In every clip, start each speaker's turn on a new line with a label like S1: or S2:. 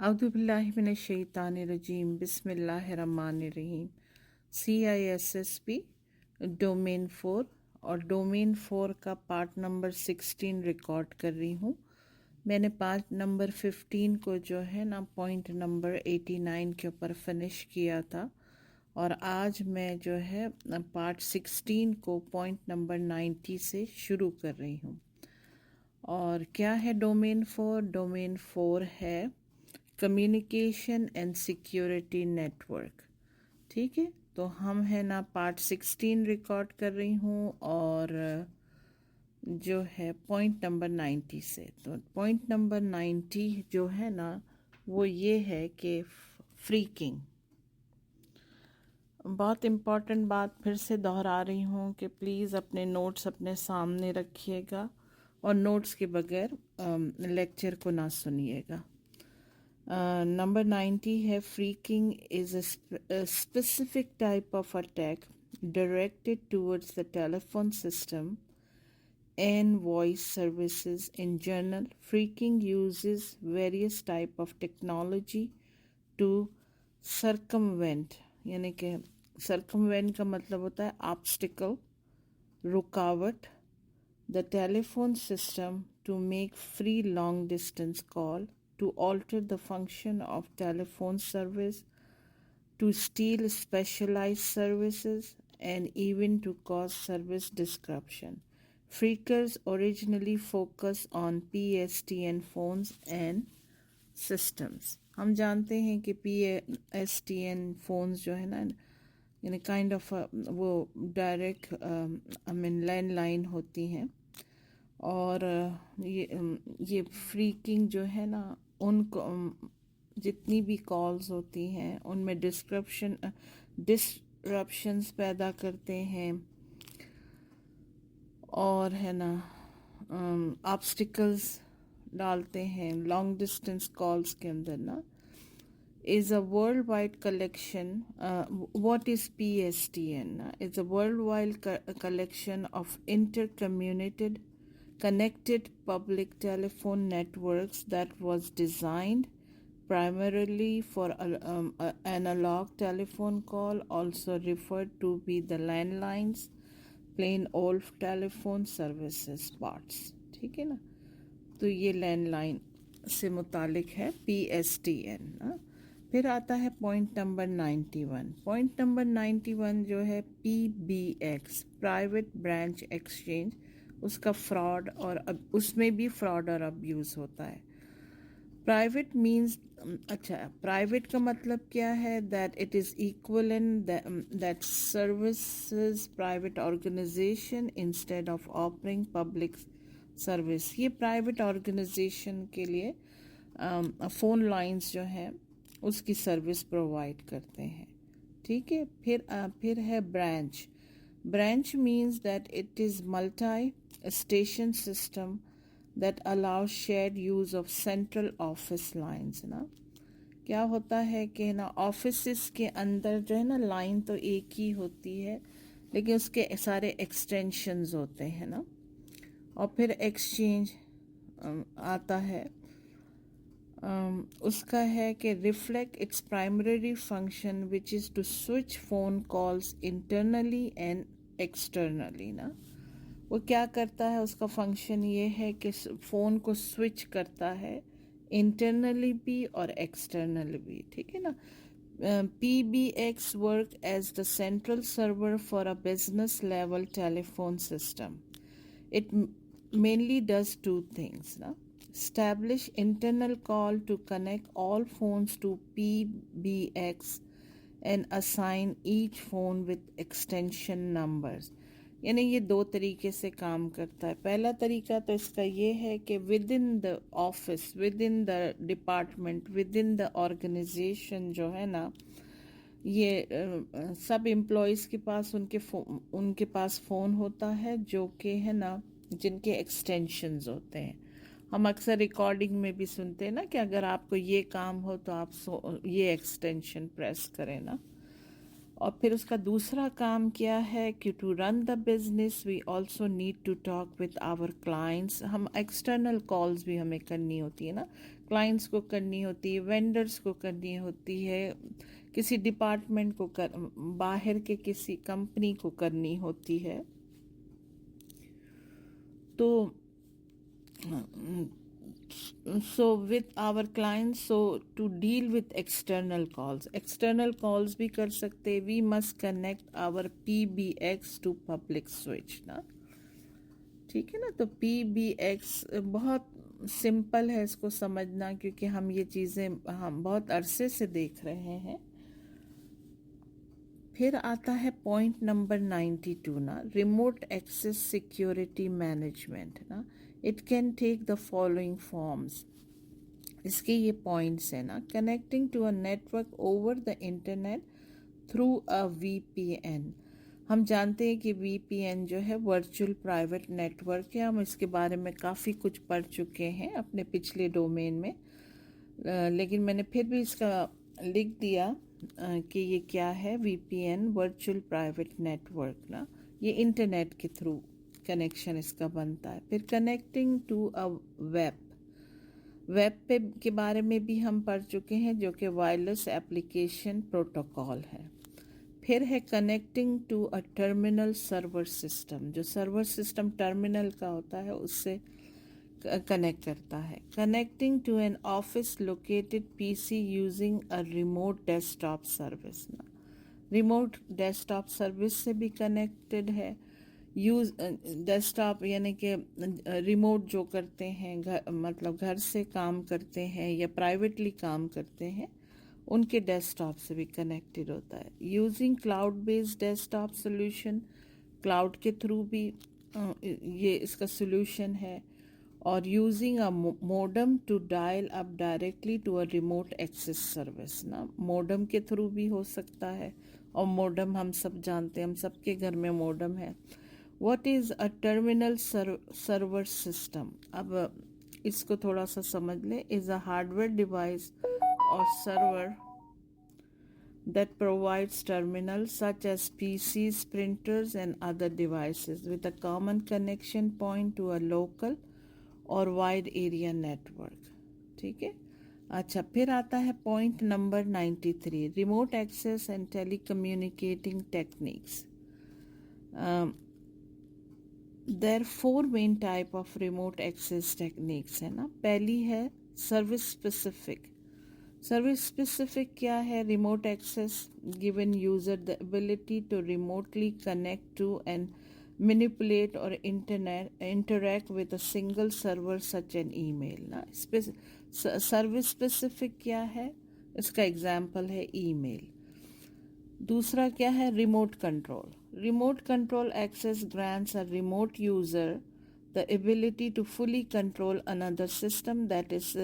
S1: औज़ुबिल्लाहिमिनश्शैतानिर्रजीम बिस्मिल्लाहिर्रहमानिर्रहीम। CISSP domain 4 और domain 4 का पार्ट नंबर 16 रिकॉर्ड कर रही हूँ। मैंने पार्ट नंबर 15 को जो है ना पॉइंट नंबर 89 के ऊपर फिनिश किया था और आज मैं जो है पार्ट 16 को पॉइंट नंबर 90 से शुरू कर रही हूँ। और क्या है डोमेन 4? डोमेन 4 है कम्युनिकेशन एंड सिक्योरिटी नेटवर्क। ठीक है, तो हम है ना पार्ट 16 रिकॉर्ड कर रही हूँ और जो है पॉइंट नंबर 90 से। तो पॉइंट नंबर 90 जो है ना वो ये है कि फ्रीकिंग। बहुत इम्पॉर्टेंट बात फिर से दोहरा रही हूँ कि प्लीज़ अपने नोट्स अपने सामने रखिएगा और नोट्स के बगैर लेक्चर को ना सुनिएगा। Number 90 है freaking is a specific type of attack directed towards the telephone system and voice services in general. Freaking uses various type of technology to circumvent, यानी कि circumvent का मतलब होता है obstacle, रुकावट, the telephone system to make free long distance call, to alter the function of telephone service, to steal specialized services, and even to cause service disruption. Freakers originally focus on PSTN phones and systems. हम जानते हैं कि PSTN phones जो है ना यानी kind of वो direct landline होती हैं और ये फ्रीकिंग जो है ना उनको जितनी भी कॉल्स होती हैं उनमें डिस्ट्रप्शंस पैदा करते हैं और है ना ऑब्स्टिकल्स डालते हैं लॉन्ग डिस्टेंस कॉल्स के अंदर ना। is a worldwide collection. What is PSTN? It's a worldwide collection of connected public telephone networks that was designed primarily for analog telephone call, also referred to be the landlines, plain old telephone services parts. ठीक है ना, तो ये landline से मुतालिक है PSTN ना। फिर आता है पॉइंट नंबर 91। पॉइंट नंबर 91 जो है PBX प्राइवेट ब्रांच एक्सचेंज, उसका फ्रॉड और उसमें भी फ्रॉड और अब्यूज़ होता है। प्राइवेट मीन्स अच्छा, प्राइवेट का मतलब क्या है? That it is equivalent that services private organization instead of offering public service. ये प्राइवेट ऑर्गेनाइजेशन के लिए फ़ोन लाइंस जो हैं उसकी सर्विस प्रोवाइड करते हैं। ठीक है, फिर है branch. Branch means that it is multi station system that allow shared use of central office lines ना। क्या होता है कि ना ऑफिस के अंदर जो है ना लाइन तो एक ही होती है लेकिन उसके सारे एक्सटेंशंस होते हैं ना। और फिर एक्सचेंज आता है, उसका है कि reflect its primary function which is to switch phone calls internally and externally ना। वो क्या करता है, उसका फंक्शन ये है कि फ़ोन को स्विच करता है इंटरनली भी और एक्सटर्नली भी। ठीक है ना। PBX work as the central server for a business level telephone system. It mainly does two things. Na? Establish internal call to connect all phones to PBX and assign each phone with extension numbers. यानी ये दो तरीके से काम करता है। पहला तरीका तो इसका ये है कि within the office, within the department, within the organization जो है ना, ये सब एम्प्लॉयज़ के पास उनके पास फ़ोन होता है जो कि है ना जिनके एक्सटेंशंस होते हैं। हम अक्सर रिकॉर्डिंग में भी सुनते हैं ना कि अगर आपको ये काम हो तो आप ये एक्सटेंशन प्रेस करें ना। और फिर उसका दूसरा काम क्या है कि to run the business we also need to talk with our clients. हम एक्सटर्नल कॉल्स भी हमें करनी होती है ना, क्लाइंट्स को करनी होती है, वेंडर्स को करनी होती है, किसी डिपार्टमेंट को बाहर के किसी कंपनी को करनी होती है। तो so with our clients, so to deal with external calls भी कर सकते, we must connect our PBX to public switch ना, ठीक है ना। तो PBX बहुत सिंपल है इसको समझना, क्योंकि हम ये चीज़ें हम बहुत अरसे से देख रहे हैं। फिर आता है पॉइंट नंबर 92 ना, रिमोट एक्सेस सिक्योरिटी मैनेजमेंट ना। It can take the following forms, इसके ये पॉइंट्स हैं ना। Connecting to a network over the internet through a VPN। हम जानते हैं कि VPN जो है वर्चुअल प्राइवेट नेटवर्क है, हम इसके बारे में काफ़ी कुछ पढ़ चुके हैं अपने पिछले डोमेन में, लेकिन मैंने फिर भी इसका लिख दिया कि ये क्या है। VPN वर्चुअल प्राइवेट नेटवर्क ना, ये इंटरनेट के थ्रू कनेक्शन इसका बनता है। फिर कनेक्टिंग टू अ वेब पे के बारे में भी हम पढ़ चुके हैं, जो कि वायरलेस एप्लीकेशन प्रोटोकॉल है। फिर है connecting to a terminal server system, जो सर्वर सिस्टम टर्मिनल का होता है उससे कनेक्ट करता है। Connecting to an office located PC using a remote desktop service ना, रिमोट डेस्कटॉप सर्विस से भी कनेक्टेड है। यूज डेस्कटॉप यानी कि रिमोट जो करते हैं, मतलब घर से काम करते हैं या प्राइवेटली काम करते हैं, उनके डेस्कटॉप से भी कनेक्टेड होता है। Using cloud based desktop solution, cloud के थ्रू भी ये इसका सोल्यूशन है। और using a modem to dial up directly to a remote access service ना, मोडम के थ्रू भी हो सकता है। और मोडम हम सब जानते हैं, हम सबके घर में मोडम है। What is a terminal server system, अब इसको थोड़ा सा समझ ले। इज़ अ हार्डवेयर डिवाइस और server that provides terminals such as PCs, printers and other devices with a common connection point to a local और वाइड एरिया नेटवर्क, ठीक है। अच्छा, फिर आता है point number 93, remote access and telecommunicating techniques. There 4 main type of remote access techniques है ना। पहली है सर्विस स्पेसिफिक। सर्विस स्पेसिफिक क्या है? Remote access given user the ability to remotely connect to and manipulate or interact with a single server such an email ना। Service specific क्या है? इसका एग्जाम्पल है ईमेल। दूसरा क्या है? Remote control. Remote control access grants a remote user the ability to fully control another system that is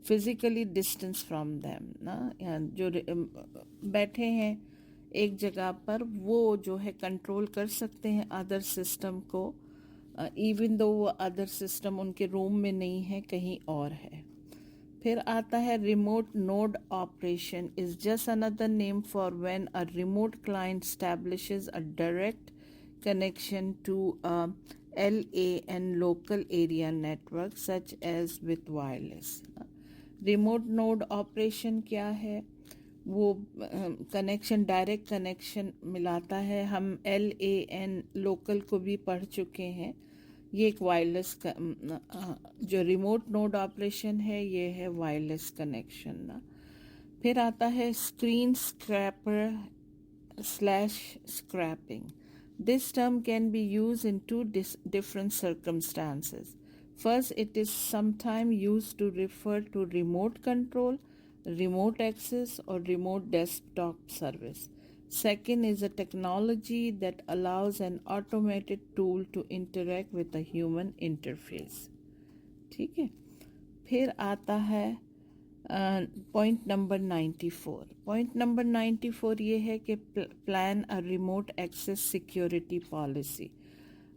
S1: physically distance from them ना। जो बैठे हैं एक जगह पर, वो जो है कंट्रोल कर सकते हैं अदर सिस्टम को, इवन दो वो अदर सिस्टम उनके रूम में नहीं है, कहीं और है। फिर आता है remote node operation is just another name for when a remote client establishes a direct connection to LA and local area network such as with wireless। Remote node operation क्या है? वो कनेक्शन, डायरेक्ट कनेक्शन मिलाता है। हम LAN local को भी पढ़ चुके हैं। ये एक वायरलेस जो रिमोट नोड ऑपरेशन है, ये है वायरलेस कनेक्शन ना। फिर आता है screen scraper slash scraping. This term can be use in 2 different circumstances. First, it is sometimes used to refer to remote control, remote access or remote desktop service. Second is a technology that allows an automated tool to interact with a human interface। ठीक है। फिर आता है point number 94। Point number 94 ये है कि plan a remote access security policy.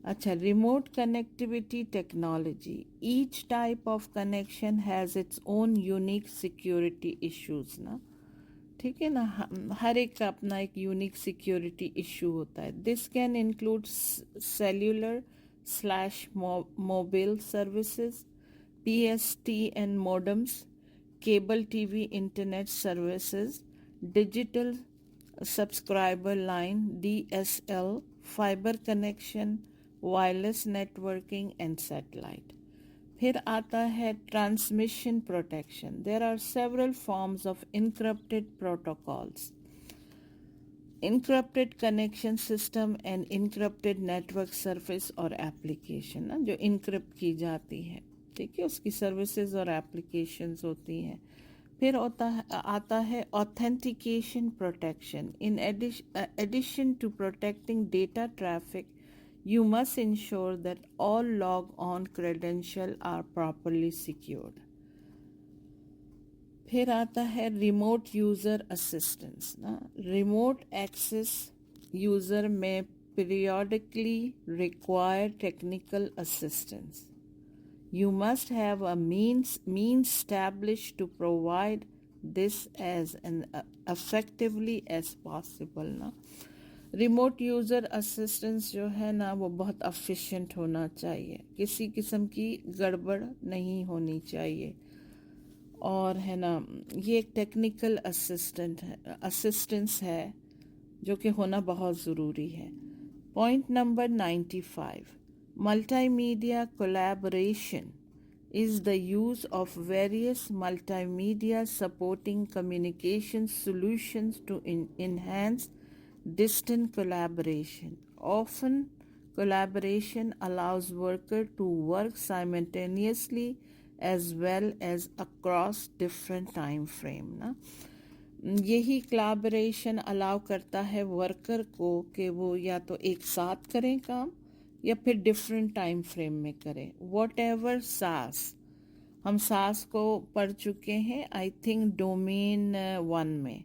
S1: अच्छा, remote connectivity technology. Each type of connection has its own unique security issues ना, ठीक है ना। हर एक का अपना एक यूनिक सिक्योरिटी इशू होता है। This can include cellular slash mobile services, PSTN modems, cable TV internet services, digital subscriber line DSL, fiber connection, wireless networking and satellite. फिर आता है transmission protection. There are several forms of encrypted protocols. Encrypted connection system and encrypted network service और application ना जो encrypt की जाती है, ठीक है, उसकी services और applications होती हैं. फिर आता है authentication protection. In addition to protecting data traffic, you must ensure that all log-on credentials are properly secured. फिर आता है रिमोट यूज़र असिस्टेंस ना. रिमोट एक्सेस यूज़र में periodically require technical assistance. You must have a means established to provide this as effectively as possible ना. Remote user assistance जो है ना वो बहुत एफिशिएंट होना चाहिए, किसी किस्म की गड़बड़ नहीं होनी चाहिए. और है ना ये एक टेक्निकल असिस्टेंस है जो कि होना बहुत ज़रूरी है. Point number 95, multimedia collaboration is the use of various multimedia supporting communication solutions to enhance distant collaboration. Often, collaboration allows workers to work simultaneously as well as across different time frame ना. यही collaboration allow करता है worker को कि वो या तो एक साथ करें काम या फिर different time frame में करें. Whatever SAS, हम SAS को पढ़ चुके हैं आई थिंक डोमेन 1 में.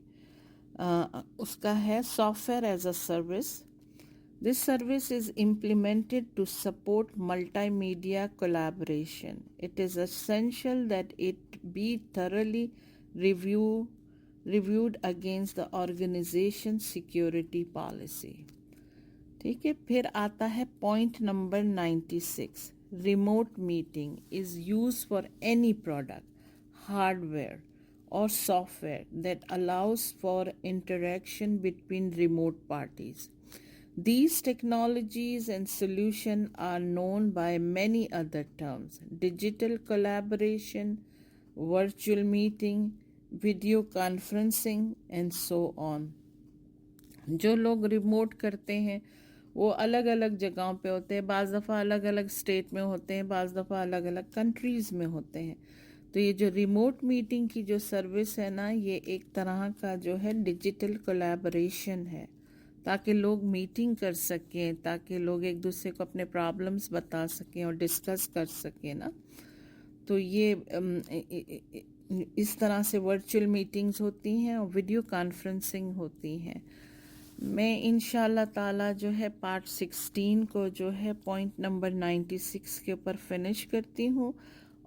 S1: उसका है software as a service. This service is implemented to support multimedia collaboration. It is essential that it be thoroughly reviewed against the organization's security policy. ठीक है. फिर आता है point number 96, remote meeting is used for any product, hardware or software that allows for interaction between remote parties. These technologies and solutions are known by many other terms: digital collaboration, virtual meeting, video conferencing and so on. जो लोग remote करते हैं वो अलग अलग जगहों पे होते हैं, बाज़ दफ़ा अलग अलग स्टेट में होते हैं, बाज़ दफ़ा अलग अलग कंट्रीज़ में होते हैं. तो ये जो रिमोट मीटिंग की जो सर्विस है ना, ये एक तरह का जो है डिजिटल कोलैबोरेशन है, ताकि लोग मीटिंग कर सकें, ताकि लोग एक दूसरे को अपने प्रॉब्लम्स बता सकें और डिस्कस कर सकें ना. तो ये इस तरह से वर्चुअल मीटिंग्स होती हैं और वीडियो कॉन्फ्रेंसिंग होती हैं. मैं इंशाल्लाह ताला जो है पार्ट 16 को जो है पॉइंट नंबर 96 के ऊपर फिनिश करती हूँ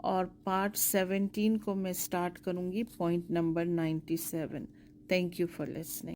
S1: और पार्ट 17 को मैं स्टार्ट करूँगी point number 97. Thank you for listening.